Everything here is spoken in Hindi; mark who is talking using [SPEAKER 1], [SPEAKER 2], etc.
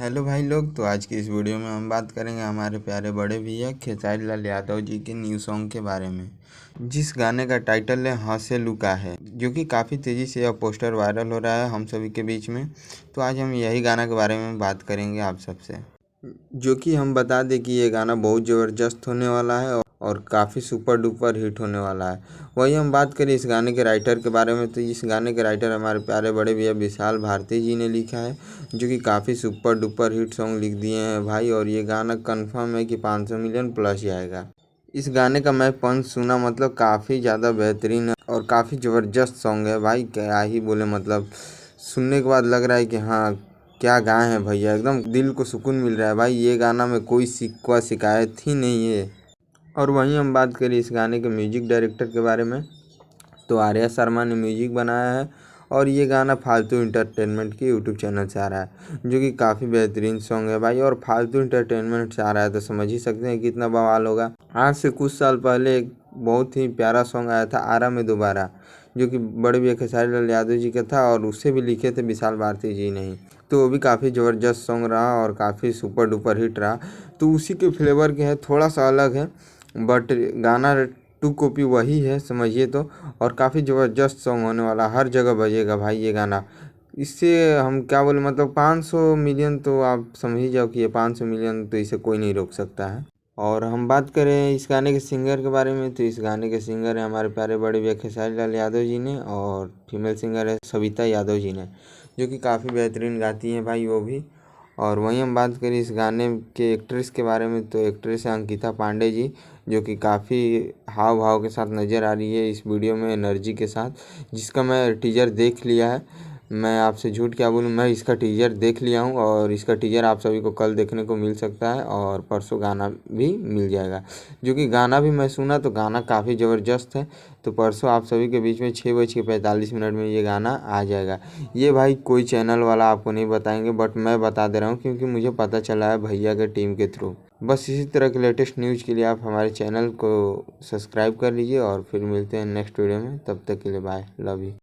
[SPEAKER 1] हेलो भाई लोग। तो आज की इस वीडियो में हम बात करेंगे हमारे प्यारे बड़े भैया खेसारी लाल यादव जी के न्यू सॉन्ग के बारे में, जिस गाने का टाइटल है हाँ से लुका है, जो कि काफ़ी तेज़ी से यह पोस्टर वायरल हो रहा है हम सभी के बीच में। तो आज हम यही गाना के बारे में बात करेंगे आप सबसे, जो कि हम बता दें कि ये गाना बहुत ज़बरदस्त होने वाला है और काफ़ी सुपर डुपर हिट होने वाला है। वही हम बात करें इस गाने के राइटर के बारे में, तो इस गाने के राइटर हमारे प्यारे बड़े भैया विशाल भारती जी ने लिखा है, जो कि काफ़ी सुपर डुपर हिट सॉन्ग लिख दिए हैं भाई। और ये गाना कंफर्म है कि 500 मिलियन प्लस जाएगा। इस गाने का मैं पंच सुना, मतलब काफ़ी ज़्यादा बेहतरीन है और काफ़ी ज़बरदस्त सॉन्ग है भाई। क्या ही बोले, मतलब सुनने के बाद लग रहा है कि हाँ क्या गाए हैं भैया, एकदम दिल को सुकून मिल रहा है भाई। ये गाना में कोई शिकवा शिकायत ही नहीं है। और वहीं हम बात करें इस गाने के म्यूजिक डायरेक्टर के बारे में, तो आर्या शर्मा ने म्यूजिक बनाया है और ये गाना फालतू इंटरटेनमेंट के यूट्यूब चैनल से आ रहा है, जो कि काफ़ी बेहतरीन सॉन्ग है भाई। और फालतू इंटरटेनमेंट से आ रहा है तो समझ ही सकते हैं कितना बवाल होगा। आज से कुछ साल पहले एक बहुत ही प्यारा सॉन्ग आया था आरा में दोबारा, जो कि बड़े भैया खेसारी लाल यादव जी का था और उससे भी लिखे थे विशाल भारती जी ने ही। तो वो भी काफ़ी ज़बरदस्त सॉन्ग रहा और काफ़ी सुपर डुपर हिट रहा। तो उसी के फ्लेवर के है, थोड़ा सा अलग है, बट गाना टू कॉपी वही है समझिए तो। और काफ़ी ज़बरदस्त सॉन्ग होने वाला, हर जगह बजेगा भाई ये गाना। इससे हम क्या बोले, मतलब 500 मिलियन तो आप समझ ही जाओ कि ये 500 मिलियन तो इसे कोई नहीं रोक सकता है। और हम बात करें इस गाने के सिंगर के बारे में, तो इस गाने के सिंगर हैं हमारे प्यारे बड़े भैया खेसारी लाल यादव जी ने और फीमेल सिंगर है सविता यादव जी ने, जो कि काफ़ी बेहतरीन गाती हैं भाई वो भी। और वहीं हम बात करें इस गाने के एक्ट्रेस के बारे में, तो एक्ट्रेस है अंकिता पांडे जी, जो कि काफ़ी हाव भाव के साथ नज़र आ रही है इस वीडियो में, एनर्जी के साथ, जिसका मैं टीजर देख लिया है। मैं आपसे झूठ क्या बोलूँ, मैं इसका टीजर देख लिया हूँ और इसका टीजर आप सभी को कल देखने को मिल सकता है और परसों गाना भी मिल जाएगा। जो कि गाना भी मैं सुना तो गाना काफ़ी ज़बरदस्त है। तो परसों आप सभी के बीच में 6:45 में ये गाना आ जाएगा। ये भाई कोई चैनल वाला आपको नहीं बताएंगे, बट मैं बता दे रहा हूँ क्योंकि मुझे पता चला है भैया के टीम के थ्रू। बस इसी तरह के लेटेस्ट न्यूज़ के लिए आप हमारे चैनल को सब्सक्राइब कर लीजिए और फिर मिलते हैं नेक्स्ट वीडियो में। तब तक के लिए बाय, लव यू।